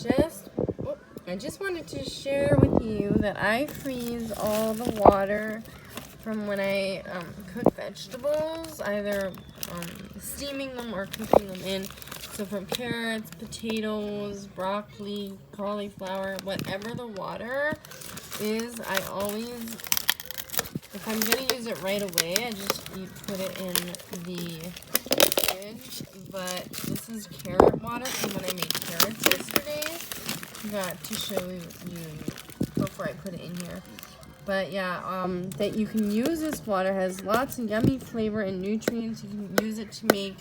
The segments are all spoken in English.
I just wanted to share with you that I freeze all the water from when I cook vegetables, either steaming them or cooking them in. So from carrots, potatoes, broccoli, cauliflower, whatever the water is, I always, if I'm going to use it right away, I just put it in the fridge. But this is carrot water from when I made carrots yesterday. Got to show you before I put it in here. But yeah, that you can use this water. Has lots of yummy flavor and nutrients. You can use it to make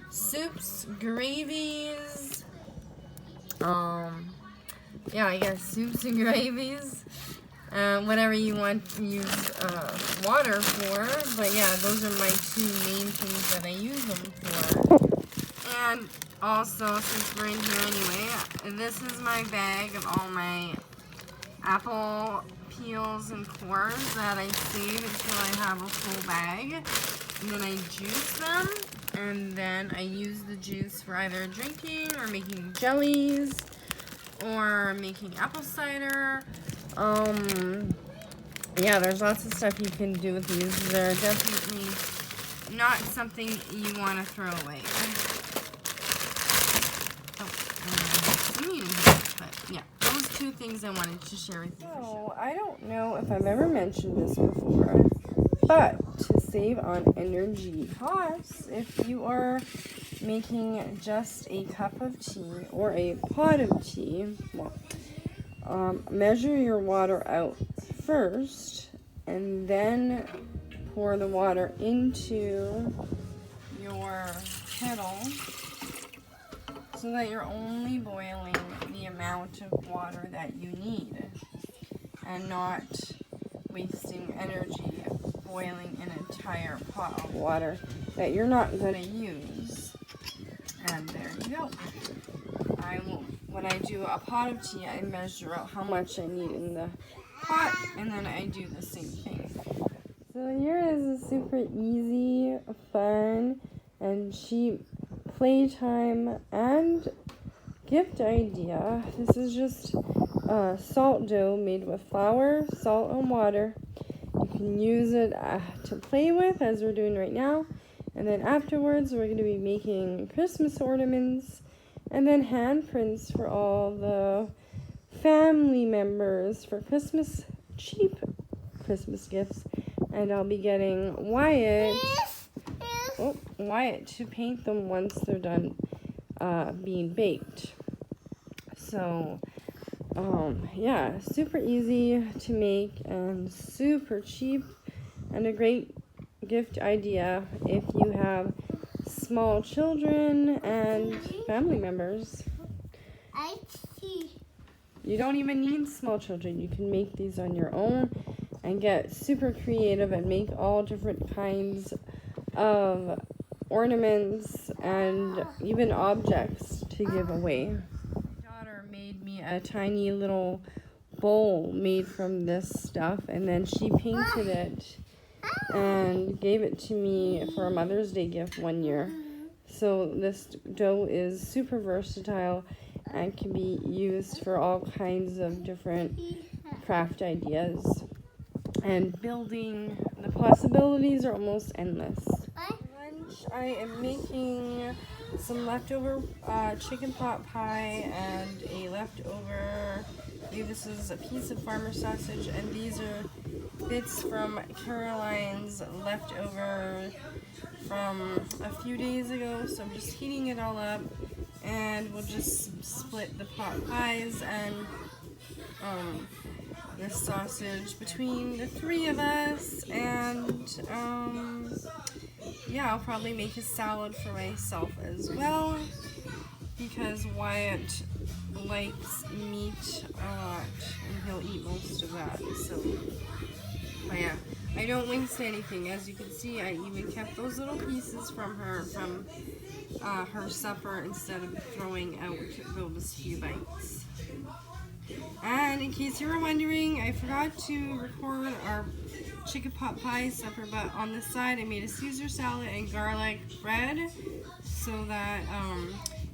soups, gravies, yeah, I guess soups and gravies, whatever you want to use water for. But yeah, those are my two main things that I use them for. And also, since we're in here anyway, this is my bag of all my apple peels and cores that I save until I have a full bag. And then I juice them, and then I use the juice for either drinking or making jellies or making apple cider. Yeah, there's lots of stuff you can do with these. They're definitely not something you want to throw away. But yeah, those two things I wanted to share with you. So, I don't know if I've ever mentioned this before, but to save on energy costs, if you are making just a cup of tea or a pot of tea, well, measure your water out first and then pour the water into your kettle so that you're only boiling the amount of water that you need and not wasting energy boiling an entire pot of water that you're not going to use. And there you go. When I do a pot of tea, I measure out how much I need in the pot, and then I do the same thing. So here is a super easy, fun, and cheap playtime and gift idea. This is just salt dough made with flour, salt, and water. You can use it to play with, as we're doing right now. And then afterwards, we're going to be making Christmas ornaments and then handprints for all the family members for Christmas, cheap Christmas gifts. And I'll be getting Wyatt to paint them once they're done being baked. So, yeah, super easy to make and super cheap and a great gift idea if you have small children and family members. You don't even need small children. You can make these on your own and get super creative and make all different kinds of ornaments and even objects to give away. My daughter made me a tiny little bowl made from this stuff, and then she painted it and gave it to me for a Mother's Day gift one year. So this dough is super versatile and can be used for all kinds of different craft ideas. And building, the possibilities are almost endless. Lunch, I am making some leftover chicken pot pie and a leftover, I believe this is a piece of farmer sausage, and these are bits from Caroline's leftover from a few days ago. So I'm just heating it all up, and we'll just split the pot pies and the sausage between the three of us. And yeah, I'll probably make a salad for myself as well, because Wyatt likes meat a lot and he'll eat most of that. So, but yeah, I don't waste anything. As you can see, I even kept those little pieces from her supper instead of throwing out those few bites. And in case you were wondering, I forgot to record our chicken pot pie supper, but on the side I made a Caesar salad and garlic bread so that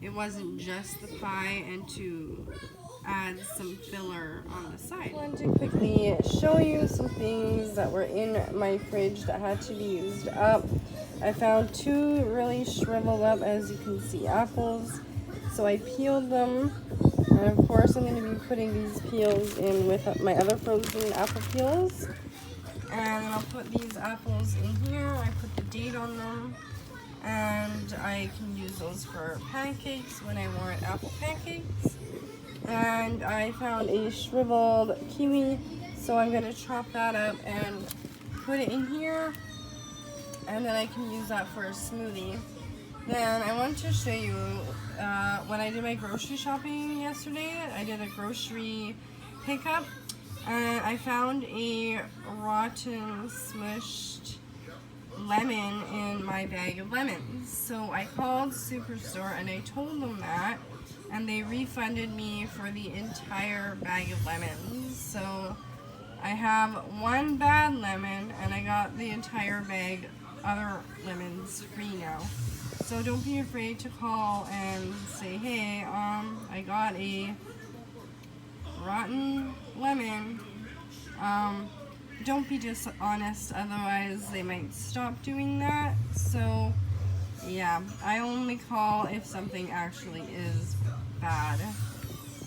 it wasn't just the pie, and to add some filler on the side. I wanted to quickly show you some things that were in my fridge that had to be used up. I found 2 really shriveled up, as you can see, apples. So I peeled them, and of course I'm going to be putting these peels in with my other frozen apple peels. And then I'll put these apples in here. I put the date on them, and I can use those for pancakes when I want apple pancakes. And I found a shriveled kiwi, so I'm going to chop that up and put it in here, and then I can use that for a smoothie. Then I want to show you when I did my grocery shopping yesterday. I did a grocery pickup, and I found a rotten smushed lemon in my bag of lemons. So I called Superstore and I told them that, and they refunded me for the entire bag of lemons. So I have 1 bad lemon, and I got the entire bag other lemons free now. So don't be afraid to call and say, hey, I got a rotten lemon. Don't be dishonest, otherwise they might stop doing that. So yeah, I only call if something actually is bad.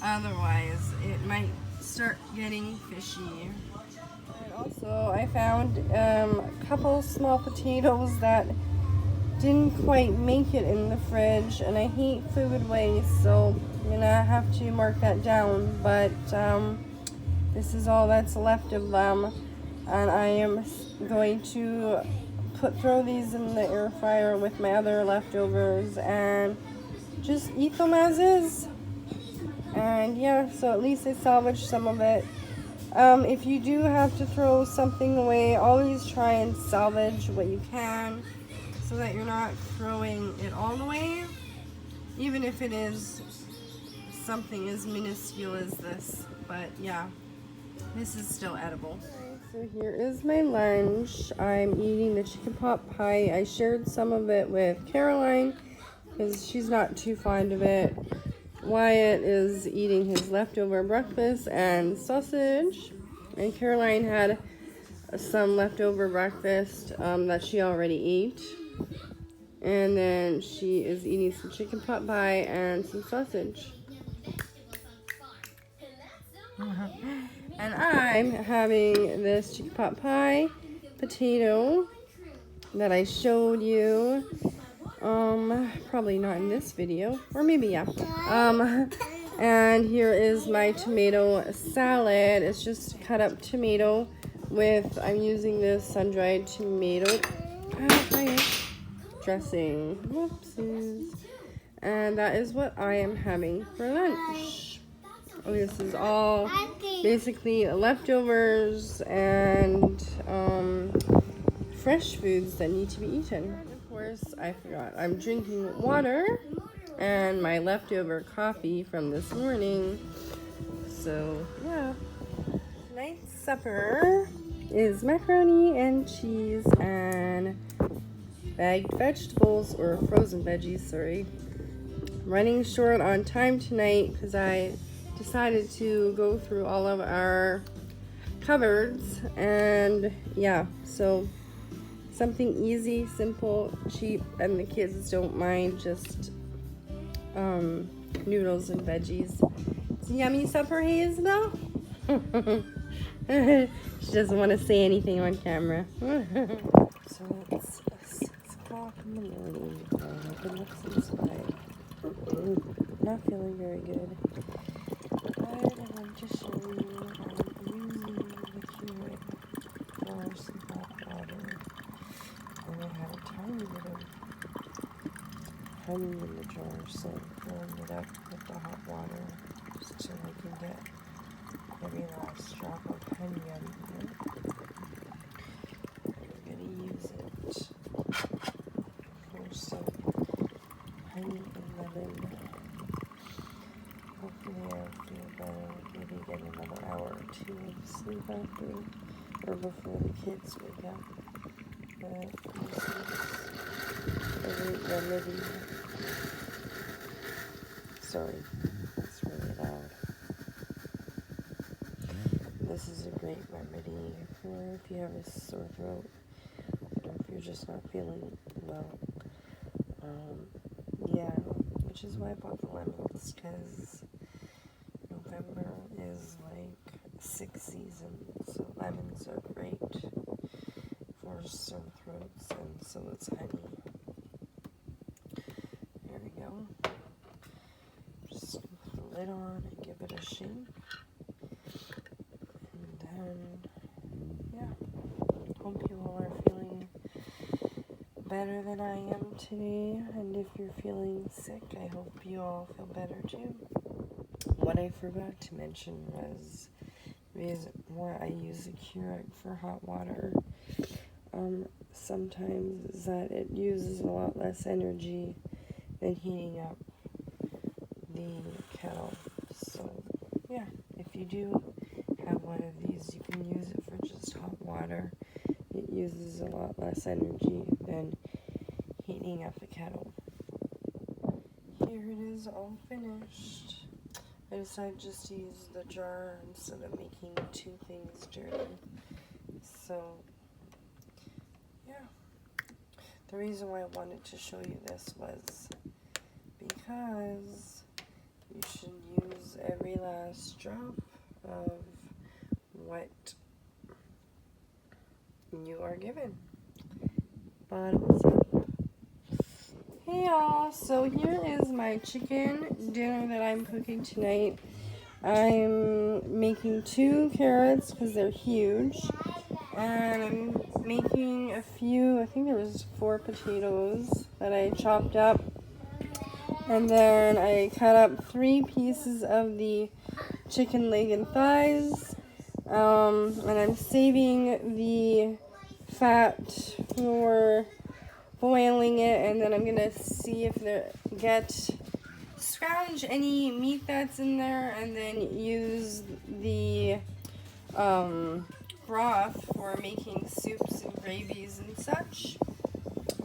Otherwise, it might start getting fishy. And also, I found a couple small potatoes that didn't quite make it in the fridge, and I hate food waste, so I'm gonna have to mark that down. But this is all that's left of them, and I am going to throw these in the air fryer with my other leftovers and just eat them as is. And yeah, so at least I salvaged some of it. If you do have to throw something away, always try and salvage what you can, so that you're not throwing it all away, even if it is something as minuscule as this. But yeah, this is still edible. So here is my lunch. I'm eating the chicken pot pie. I shared some of it with Caroline because she's not too fond of it. Wyatt is eating his leftover breakfast and sausage, and Caroline had some leftover breakfast that she already ate. And then she is eating some chicken pot pie and some sausage. And I'm having this chicken pot pie, potato that I showed you. Probably not in this video, or maybe yeah. And here is my tomato salad. It's just cut up tomato with, I'm using this sun-dried tomato dressing. Whoopsies. And that is what I am having for lunch. Oh, this is all basically leftovers and fresh foods that need to be eaten. And of course, I forgot, I'm drinking water and my leftover coffee from this morning. So yeah, tonight's supper is macaroni and cheese and bagged vegetables, or frozen veggies, sorry. Running short on time tonight because I decided to go through all of our cupboards, and yeah, so something easy, simple, cheap, and the kids don't mind, just noodles and veggies. It's a yummy supper, hey Isabel? She doesn't want to say anything on camera. So it's 6 o'clock in the morning, and I've been up since 5. Not feeling very good. But I want to show you how I'm using the Keurig for some hot water. And I have a tiny bit of honey in the jar, so I'm filling it up with the hot water just so I can get every last drop of honey out of here. I'm going to use it for some honey and lemon. Hopefully I'll feel better, maybe get another hour or 2 of sleep after, or before the kids wake up. But this is a great remedy Sorry, it's really loud. This is a great remedy for if you have a sore throat or if you're just not feeling well. Yeah, which is why I bought the lemons, because November is like 6 seasons, so lemons are great for sore throats, and so is honey. There we go. Just put the lid on and give it a shake. And then, yeah, hope you all are feeling better than I am today. And if you're feeling sick, I hope you all feel better too. What I forgot to mention was why I use a Keurig for hot water. Sometimes is that it uses a lot less energy than heating up the kettle. So yeah, if you do have one of these, you can use it for just hot water. It uses a lot less energy than heating up the kettle. Here it is, all finished. I decided just to use the jar instead of making 2 things dirty. So yeah, the reason why I wanted to show you this was because you should use every last drop of what you are given. Bottoms up. Hey y'all, so here is my chicken dinner that I'm cooking tonight. I'm making 2 carrots because they're huge, and I'm making a few, I think there was 4 potatoes that I chopped up, and then I cut up 3 pieces of the chicken leg and thighs, and I'm saving the fat for boiling it, and then I'm gonna see if scrounge any meat that's in there, and then use the broth for making soups and gravies and such.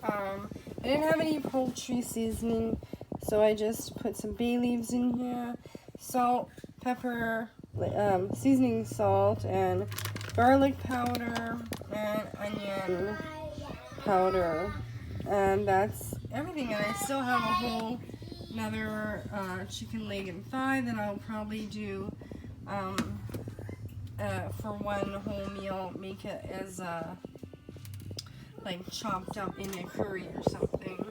I didn't have any poultry seasoning, so I just put some bay leaves in here, salt, pepper, seasoning salt, and garlic powder, and onion powder. And that's everything. And I still have another chicken leg and thigh that I'll probably do for one whole meal. Make it as like chopped up in a curry or something.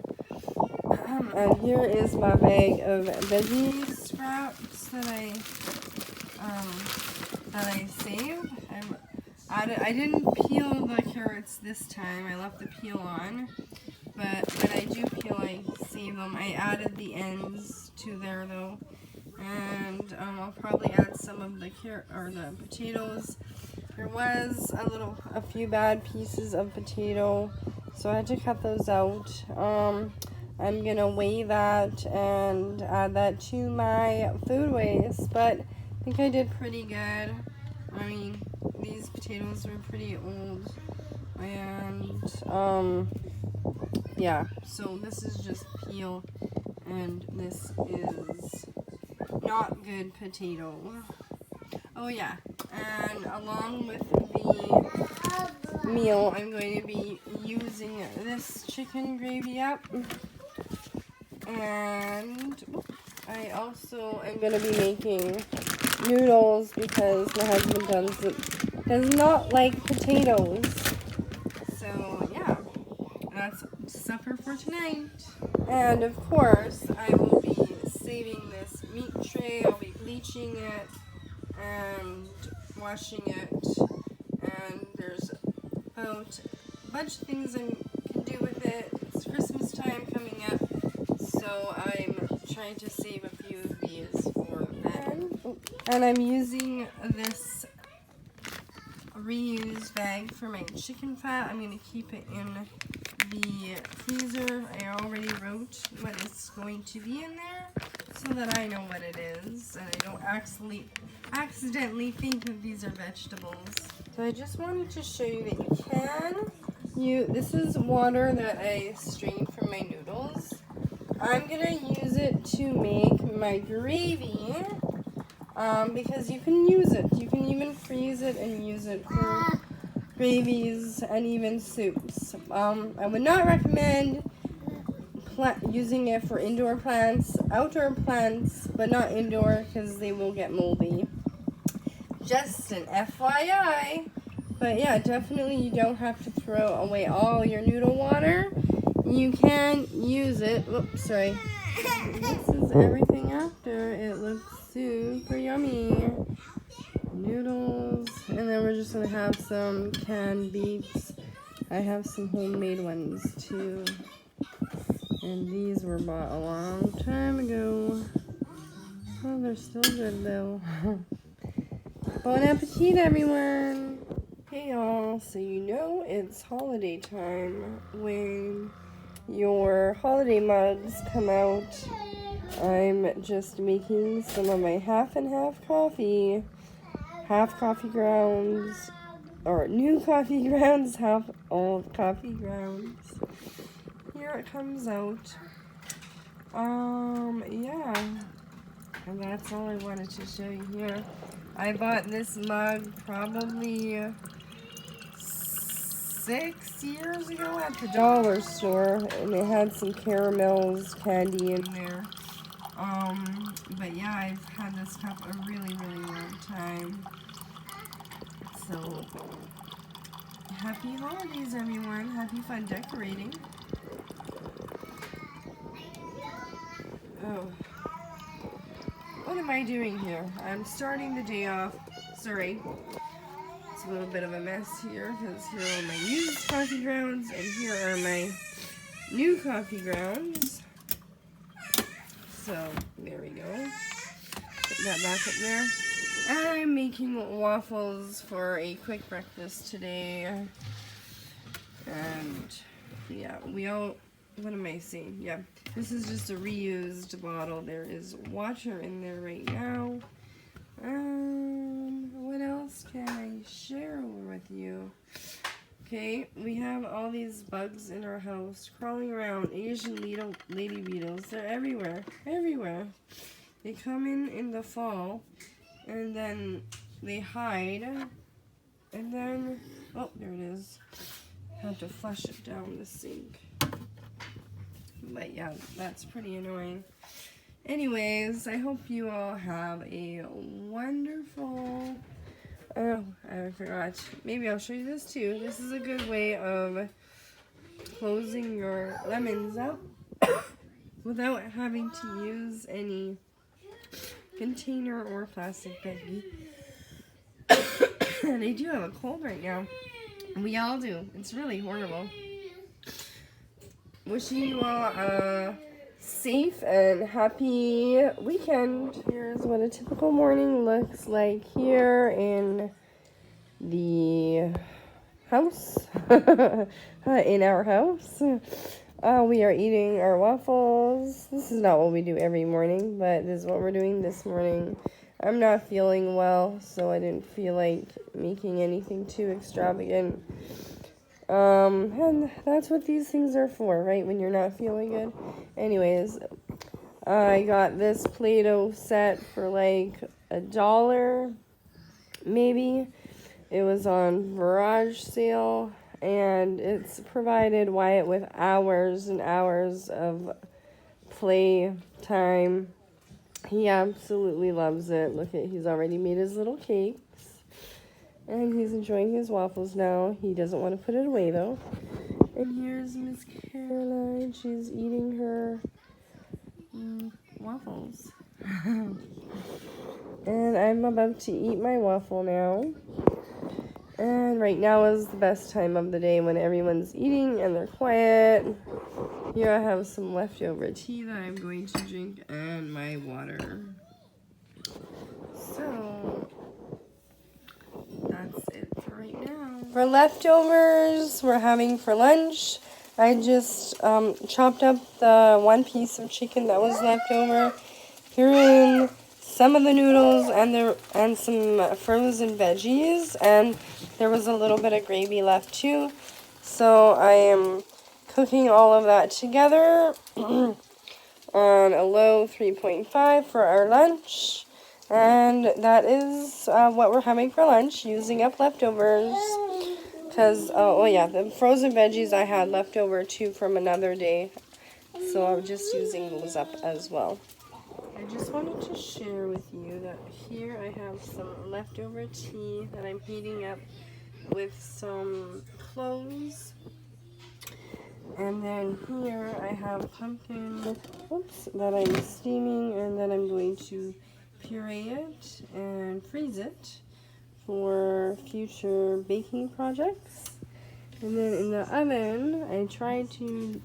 And here is my bag of veggie scraps that I saved. I didn't peel the carrots this time. I left the peel on. But when I do peel, I save them. I added the ends to there though, and I'll probably add some of the the potatoes. There was a few bad pieces of potato, so I had to cut those out. I'm gonna weigh that and add that to my food waste, but I think I did pretty good. I mean, these potatoes were pretty old, and yeah, so this is just peel, and this is not good potato. Oh yeah, and along with the meal, I'm going to be using this chicken gravy up, and I also am going to be making noodles because my husband does not like potatoes. So yeah, that's supper for tonight. And of course, I will be saving this meat tray. I'll be bleaching it and washing it. And there's about a bunch of things I can do with it. It's Christmas time coming up, so I'm trying to save a few of these for then. And I'm using this reused bag for my chicken fat. I'm going to keep it in the freezer. I already wrote what is going to be in there so that I know what it is and I don't accidentally think that these are vegetables. So I just wanted to show you that you can this is water that I strained from my noodles. I'm going to use it to make my gravy. Because you can use it. You can even freeze it and use it for gravies and even soups. I would not recommend using it for indoor plants, outdoor plants, but not indoor because they will get moldy. Just an FYI. But yeah, definitely you don't have to throw away all your noodle water. You can use it. Oops, sorry. This is everything after. It looks super yummy. Noodles. And then we're just going to have some canned beets. I have some homemade ones too. And these were bought a long time ago. Oh, they're still good though. Bon appetit, everyone! Hey y'all, so you know it's holiday time when your holiday mugs come out. I'm just making some of my half and half coffee. Half coffee grounds, or new coffee grounds, half old coffee grounds. Here it comes out. Yeah. And that's all I wanted to show you here. I bought this mug probably 6 years ago at the dollar store, and it had some caramels, candy in there. But yeah, I've had this cup a really, really long time. So, happy holidays, everyone. Happy fun decorating. Oh. What am I doing here? I'm starting the day off. Sorry. It's a little bit of a mess here because here are my used coffee grounds and here are my new coffee grounds. So, there we go. Put that back up there. And I'm making waffles for a quick breakfast today. And, yeah, what am I saying? Yeah, this is just a reused bottle. There is water in there right now. What else can I share with you? Okay, we have all these bugs in our house crawling around. Asian lady beetles. They're everywhere. Everywhere. They come in the fall, and then they hide. And then, oh, there it is. I have to flush it down the sink. But yeah, that's pretty annoying. Anyways, I hope you all have a wonderful... Oh, I forgot. Maybe I'll show you this too. This is a good way of closing your lemons up without having to use any container or plastic baggie. And I do have a cold right now. We all do. It's really horrible. Wishing you all a safe and happy weekend. Here's what a typical morning looks like here in the house, in our house. We are eating our waffles. This is not what we do every morning, but this is what we're doing this morning. I'm not feeling well, so I didn't feel like making anything too extravagant. And that's what these things are for, right? When you're not feeling good. Anyways, I got this Play-Doh set for like $1, maybe. It was on garage sale, and it's provided Wyatt with hours and hours of play time. He absolutely loves it. Look at, he's already made his little cakes. And he's enjoying his waffles now. He doesn't want to put it away, though. And here's Miss Caroline. She's eating her waffles. And I'm about to eat my waffle now. And right now is the best time of the day when everyone's eating and they're quiet. Here I have some leftover tea that I'm going to drink and my water. So... that's it for right now. For leftovers, we're having for lunch. I just chopped up the one piece of chicken that was left over, threw in some of the noodles and some frozen veggies, and there was a little bit of gravy left too. So I am cooking all of that together. on a low 3.5 for our lunch. And that is what we're having for lunch, using up leftovers. Because, oh yeah, the frozen veggies I had left over too from another day. So I'm just using those up as well. I just wanted to share with you that here I have some leftover tea that I'm heating up with some cloves. And then here I have pumpkin, that I'm steaming, and then I'm going to puree it and freeze it for future baking projects. And then in the oven, I try to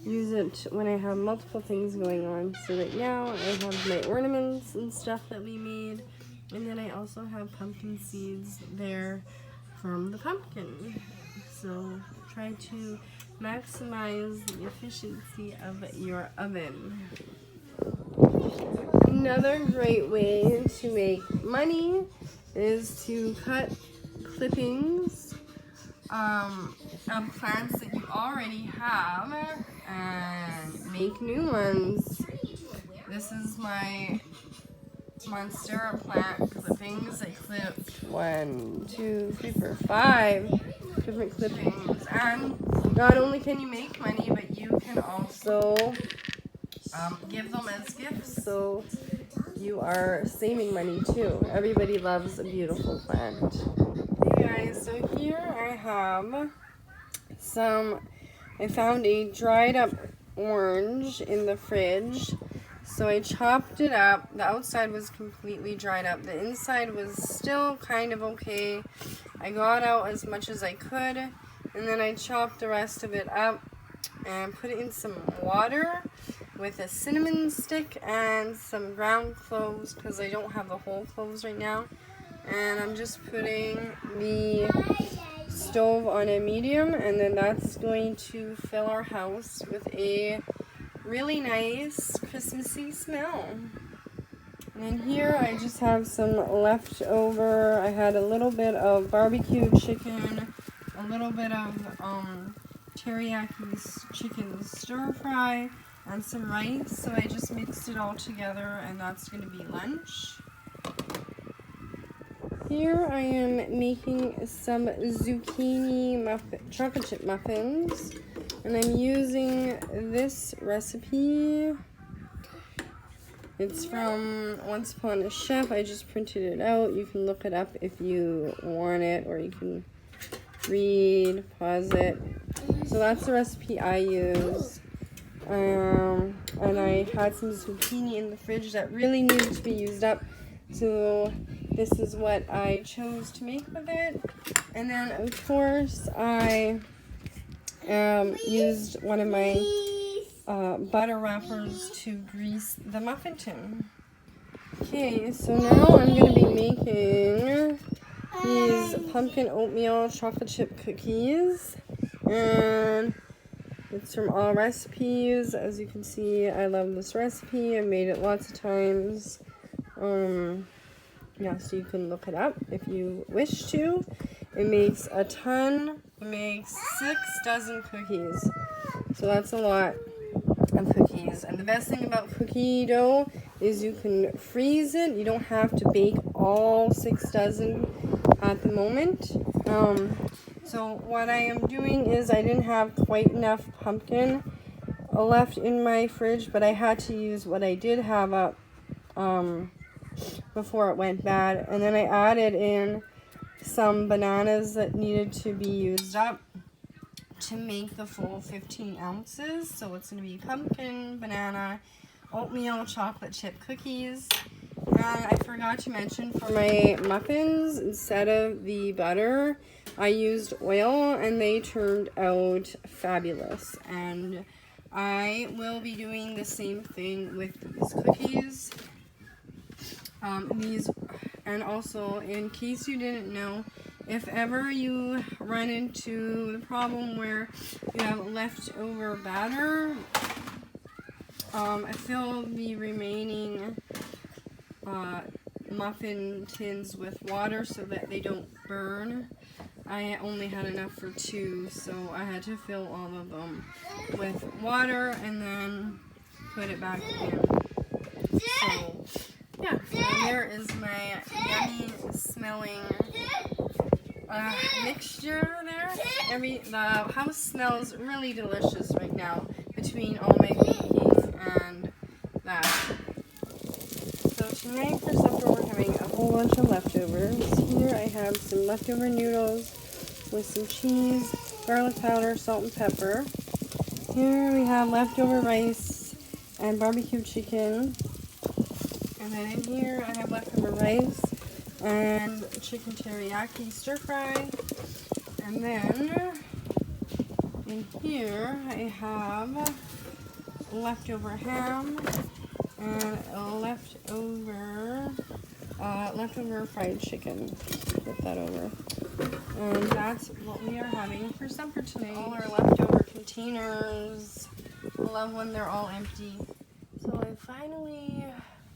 use it when I have multiple things going on. So right now I have my ornaments and stuff that we made, and then I also have pumpkin seeds there from the pumpkin. So try to maximize the efficiency of your oven. Another great way to make money is to cut clippings of plants that you already have and make new ones. This is my Monstera plant clippings. I clipped 1, 2, 3, 4, 5 different clippings, and not only can you make money, but you can also give them as gifts, so you are saving money too. Everybody loves a beautiful plant. Hey guys, so here I have I found a dried up orange in the fridge. So I chopped it up. The outside was completely dried up. The inside was still kind of okay. I got out as much as I could, and then I chopped the rest of it up and put it in some water with a cinnamon stick and some ground cloves, because I don't have the whole cloves right now. And I'm just putting the stove on a medium, and then that's going to fill our house with a really nice Christmassy smell. And then here I just have some leftover. I had a little bit of barbecue chicken, a little bit of teriyaki chicken stir fry, and some rice. So I just mixed it all together, and that's going to be lunch. Here I am making some zucchini chocolate chip muffins, and I'm using this recipe. It's from Once Upon a Chef. I just printed it out. You can look it up if you want it, or you can read, pause it. So that's the recipe I use. And I had some zucchini in the fridge that really needed to be used up. So this is what I chose to make with it. And then, of course, I used one of my butter wrappers to grease the muffin tin. Okay, so now I'm going to be making these pumpkin oatmeal chocolate chip cookies. And it's from All Recipes. As you can see, I love this recipe. I've made it lots of times. Yeah, so you can look it up if you wish to. It makes a ton. It makes 6 dozen cookies. So that's a lot of cookies. And the best thing about cookie dough is you can freeze it. You don't have to bake all 6 dozen at the moment. So what I am doing is I didn't have quite enough pumpkin left in my fridge, but I had to use what I did have up before it went bad. And then I added in some bananas that needed to be used up to make the full 15 ounces. So it's going to be pumpkin, banana, oatmeal, chocolate chip cookies. And I forgot to mention, for my muffins, instead of the butter, I used oil, and they turned out fabulous. And I will be doing the same thing with these cookies. And also, in case you didn't know, if ever you run into the problem where you have leftover batter, fill the remaining muffin tins with water so that they don't burn. I only had enough for 2, so I had to fill all of them with water, and then put it back in. So, yeah, and there is my yummy smelling mixture there. The house smells really delicious right now between all my baking and that. So tonight for supper we're having a whole bunch of leftovers. Here I have some leftover noodles with some cheese, garlic powder, salt and pepper. Here we have leftover rice and barbecue chicken. And then in here I have leftover rice and chicken teriyaki stir fry. And then in here I have leftover ham and leftover fried chicken. Flip that over. And that's what we are having for supper tonight. All our leftover containers. I love when they're all empty. So I finally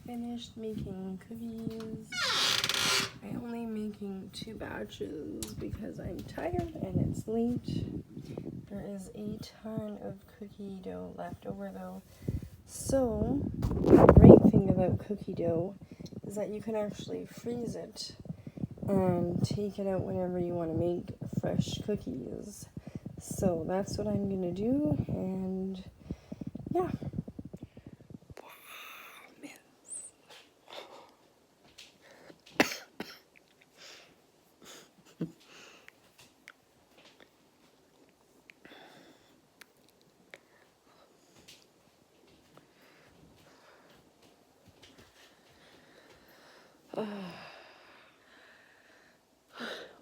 finished making cookies. I'm only making 2 batches because I'm tired and it's late. There is a ton of cookie dough left over though. So the great thing about cookie dough is that you can actually freeze it and take it out whenever you want to make fresh cookies. So that's what I'm gonna do, and yeah.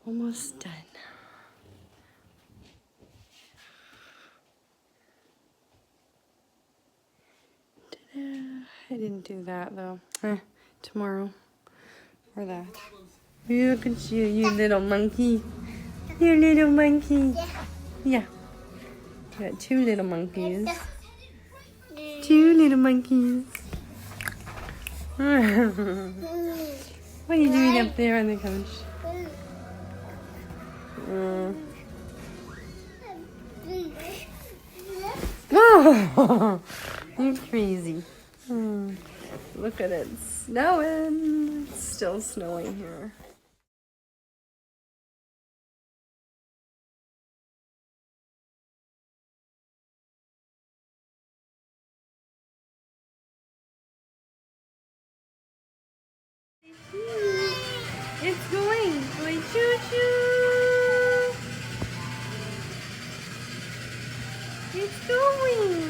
Almost done. I didn't do that though. Tomorrow. Or that. Look at you, you little monkey. You little monkey. Yeah. You got 2 little monkeys. 2 little monkeys. What are you doing up there on the couch? Oh, you're crazy. Look at it snowing. It's still snowing here. It's going choo-choo. It's going.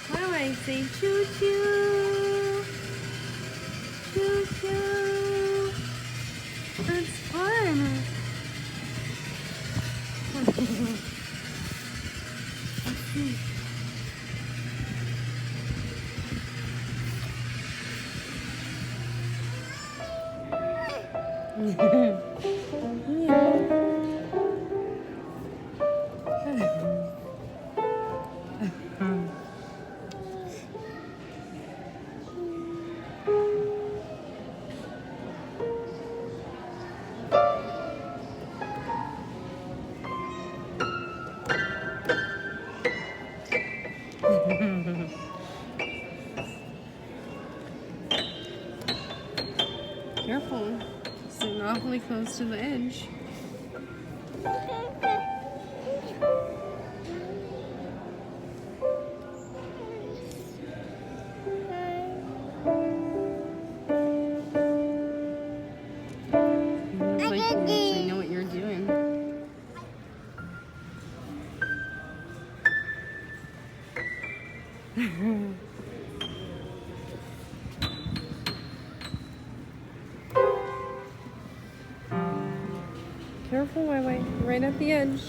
Why do I say choo-choo? Choo-choo. That's fun. Careful, sitting awfully close to the edge. Looks like you actually know what you're doing. Careful, Wai-Wai. Right at the edge.